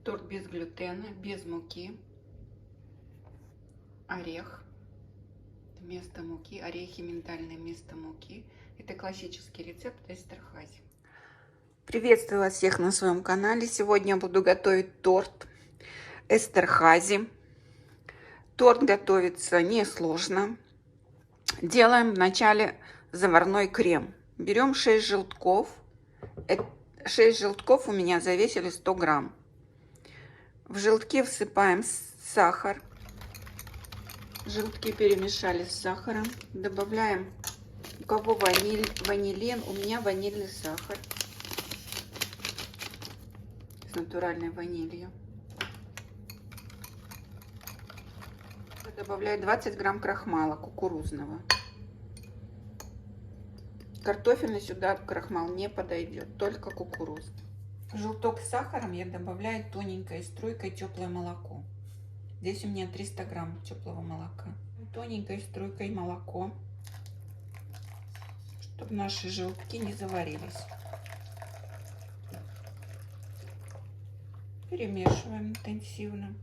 Торт без глютена, без муки. Орех вместо муки. Орехи миндальные вместо муки. Это классический рецепт Эстерхази. Приветствую вас всех на своем канале. Сегодня я буду готовить торт Эстерхази. Торт готовится несложно. Делаем вначале заварной крем. Берем 6 желтков. 6 желтков у меня завесили 100 грамм. В желтки всыпаем сахар. Желтки перемешали с сахаром. Добавляем, у кого ванилин, у меня ванильный сахар с натуральной ванилью. Добавляю 20 грамм крахмала кукурузного. Картофельный сюда крахмал не подойдет, только кукурузный. В желток с сахаром я добавляю тоненькой струйкой теплое молоко. Здесь у меня 300 грамм теплого молока. Тоненькой струйкой молоко, чтобы наши желтки не заварились. Перемешиваем интенсивно.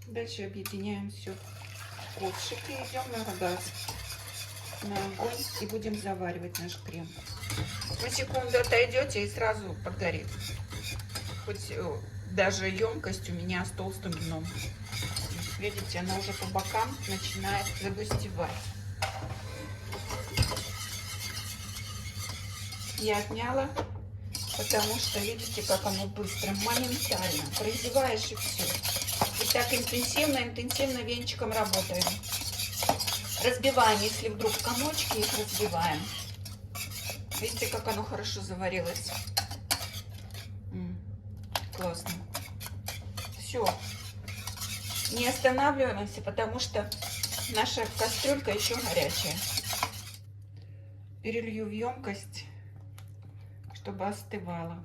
Дальше объединяем все в ковшике, идем на огонь и будем заваривать наш крем. На секунду отойдете и сразу подгорит. Хоть даже емкость у меня с толстым дном. Видите, она уже по бокам начинает загустевать. Я отняла, потому что видите, как оно быстро, моментально. Произваешь и все. И так интенсивно венчиком работаем. Разбиваем, если вдруг комочки, их разбиваем. Видите, как оно хорошо заварилось. Классно. Все. Не останавливаемся, потому что наша кастрюлька еще горячая. Перелью в емкость, чтобы остывало.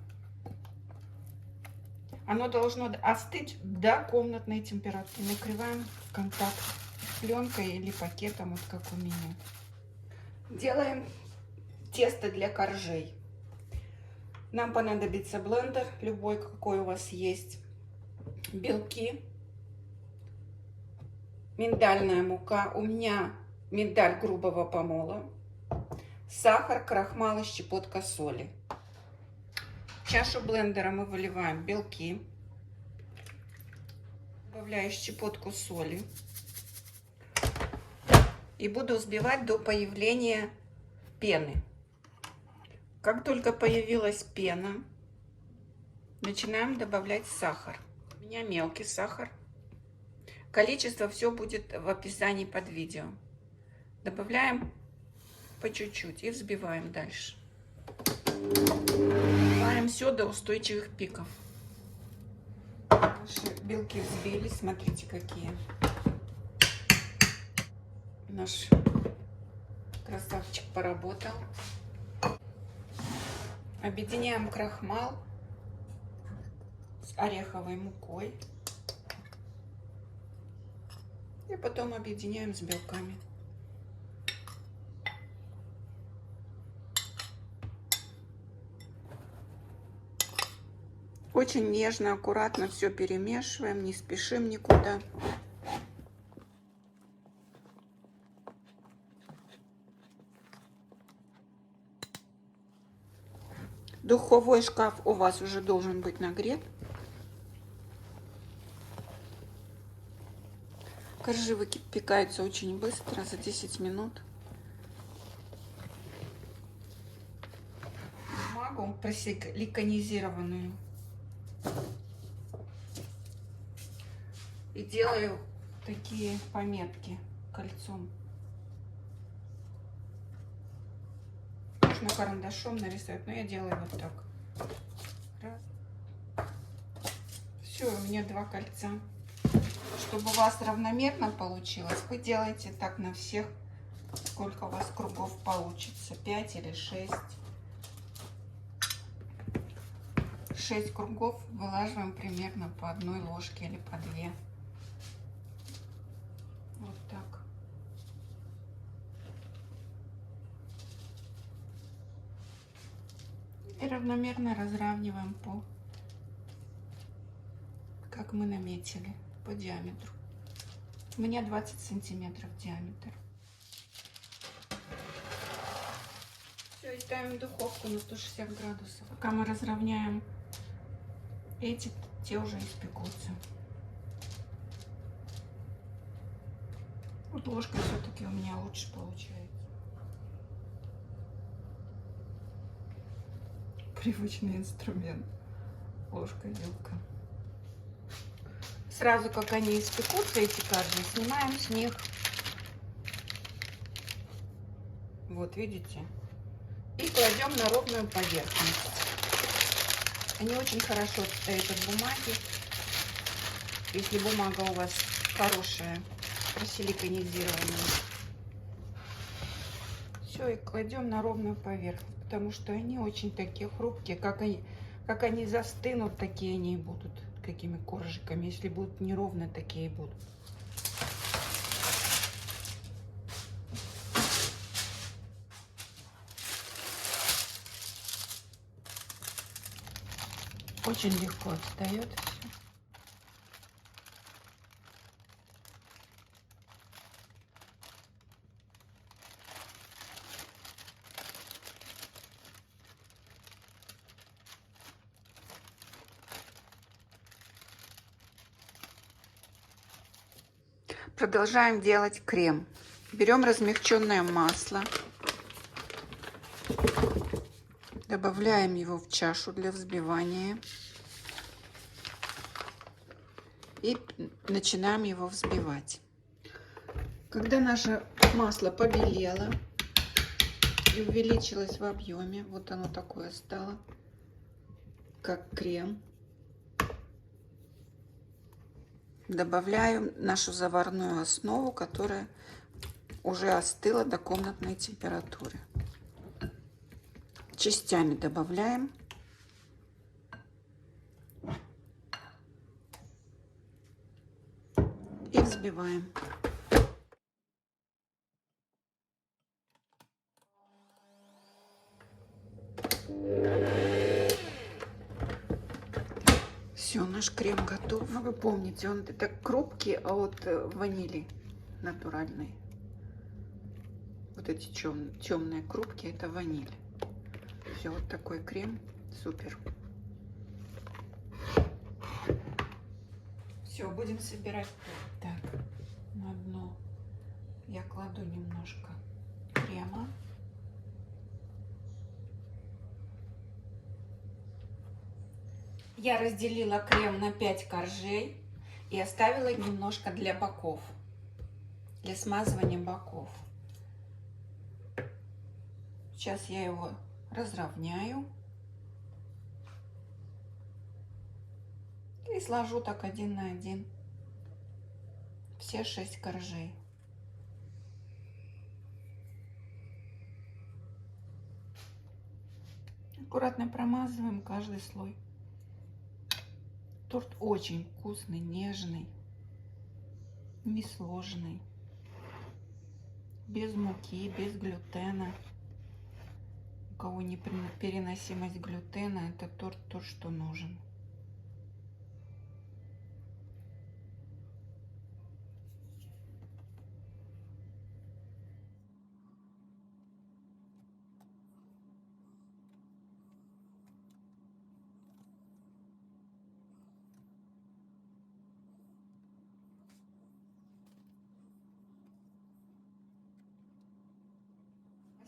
Оно должно остыть до комнатной температуры. Накрываем контакт пленкой или пакетом, вот как у меня. Делаем тесто для коржей. Нам понадобится блендер, любой, какой у вас есть. Белки. Миндальная мука. У меня миндаль грубого помола. Сахар, крахмал и щепотка соли. В чашу блендера мы выливаем белки. Добавляю щепотку соли. И буду взбивать до появления пены. Как только появилась пена, начинаем добавлять сахар. У меня мелкий сахар. Количество все будет в описании под видео. Добавляем по чуть-чуть и взбиваем дальше. Взбиваем все до устойчивых пиков. Наши белки взбились, смотрите какие. Наш красавчик поработал. Объединяем крахмал с ореховой мукой. И потом объединяем с белками. Очень нежно, аккуратно все перемешиваем, не спешим никуда. Духовой шкаф у вас уже должен быть нагрет. Коржи выпекаются очень быстро, за 10 минут. Бумагу просиликонизированную. И делаю такие пометки кольцом. Можно карандашом нарисовать, но я делаю вот так. Раз. Все, у меня 2 кольца. Чтобы у вас равномерно получилось, вы делаете так на всех, сколько у вас кругов получится, 5 или 6. 6 кругов вылаживаем примерно по 1 ложке или по 2. Вот так. И равномерно разравниваем по, как мы наметили, по диаметру. У меня 20 сантиметров диаметр. Все, и ставим в духовку на 160 градусов. Пока мы разровняем эти, те уже испекутся. Вот ложкой все-таки у меня лучше получается. Привычный инструмент. Ложка, вилка. Сразу как они испекутся, эти коржи, снимаем с них. Вот, видите? И кладем на ровную поверхность. Они очень хорошо отстоят от бумаги. Если бумага у вас хорошая, просиликонизированная. Все, и кладем на ровную поверхность, потому что они очень такие хрупкие. Как они застынут, такие они и будут. Какими коржиками. Если будут неровно, такие и будут. Очень легко отстает все. Продолжаем делать крем. Берем размягченное масло, добавляем его в чашу для взбивания и начинаем его взбивать. Когда наше масло побелело и увеличилось в объеме, вот оно такое стало, как крем, добавляю нашу заварную основу, которая уже остыла до комнатной температуры. Частями добавляем. И взбиваем. Все, наш крем готов. Ну, вы помните, он это крупки от ванили натуральной. Вот эти темные крупки — это ваниль. Все, вот такой крем. Супер. Все, будем собирать. Так, на дно я кладу немножко крема. Я разделила крем на 5 коржей и оставила немножко для боков, для смазывания боков. Сейчас я его разровняю и сложу так один на один все 6 коржей. Аккуратно промазываем каждый слой. Торт очень вкусный, нежный, несложный, без муки, без глютена. У кого непереносимость глютена, это торт то, что нужен.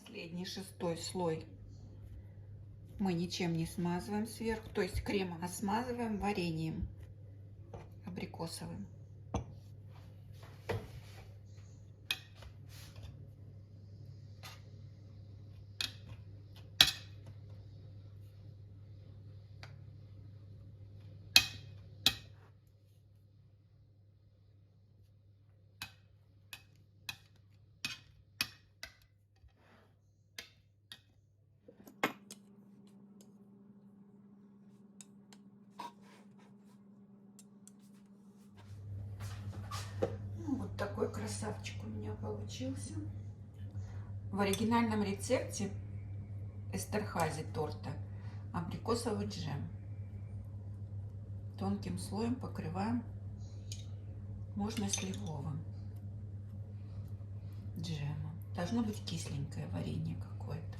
Последний 6-й слой мы ничем не смазываем сверху, то есть кремом, а смазываем вареньем абрикосовым. Вот такой красавчик у меня получился. В оригинальном рецепте Эстерхази торта абрикосовый джем. Тонким слоем покрываем, можно сливовым джемом. Должно быть кисленькое варенье какое-то.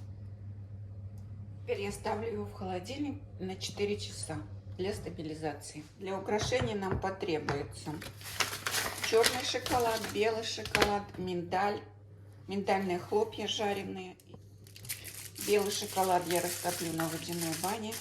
Теперь я ставлю его в холодильник на 4 часа для стабилизации. Для украшения нам потребуется черный шоколад, белый шоколад, миндаль, миндальные хлопья жареные. Белый шоколад я растоплю на водяной бане.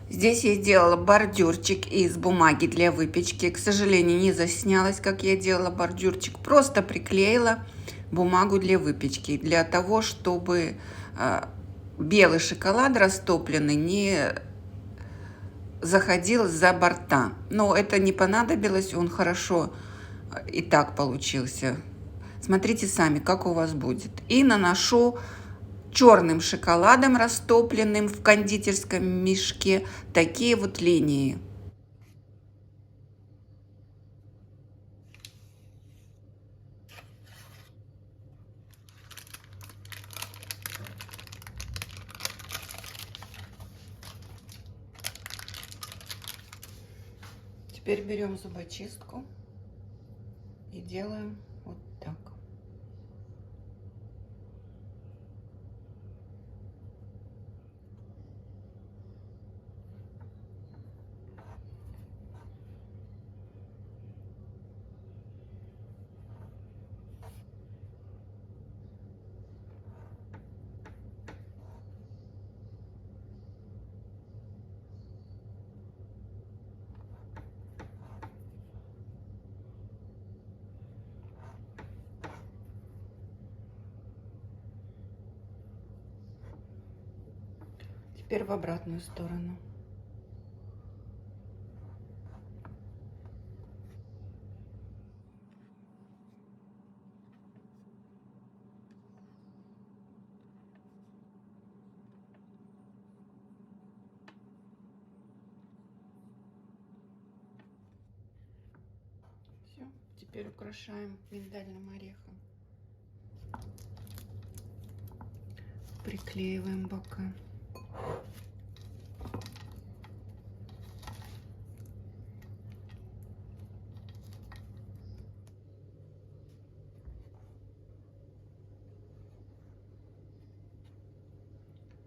Здесь я сделала бордюрчик из бумаги для выпечки. К сожалению, не заснялась, как я делала бордюрчик. Просто приклеила бумагу для выпечки. Для того, чтобы белый шоколад растопленный не заходил за борта. Но это не понадобилось, он хорошо и так получился. Смотрите сами, как у вас будет. И наношу черным шоколадом, растопленным в кондитерском мешке, такие вот линии. Теперь берем зубочистку и делаем вот так. Теперь в обратную сторону. Все, теперь украшаем миндальным орехом. Приклеиваем бока.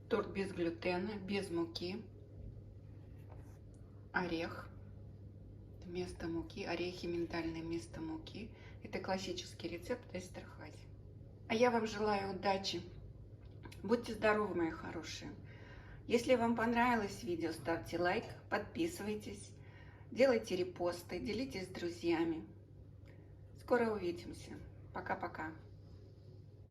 Торт без глютена, без муки. Орех вместо муки, орехи миндальные вместо муки. Это классический рецепт Эстерхази. А я вам желаю удачи. Будьте здоровы, мои хорошие. Если вам понравилось видео, ставьте лайк, подписывайтесь, делайте репосты, делитесь с друзьями. Скоро увидимся. Пока-пока.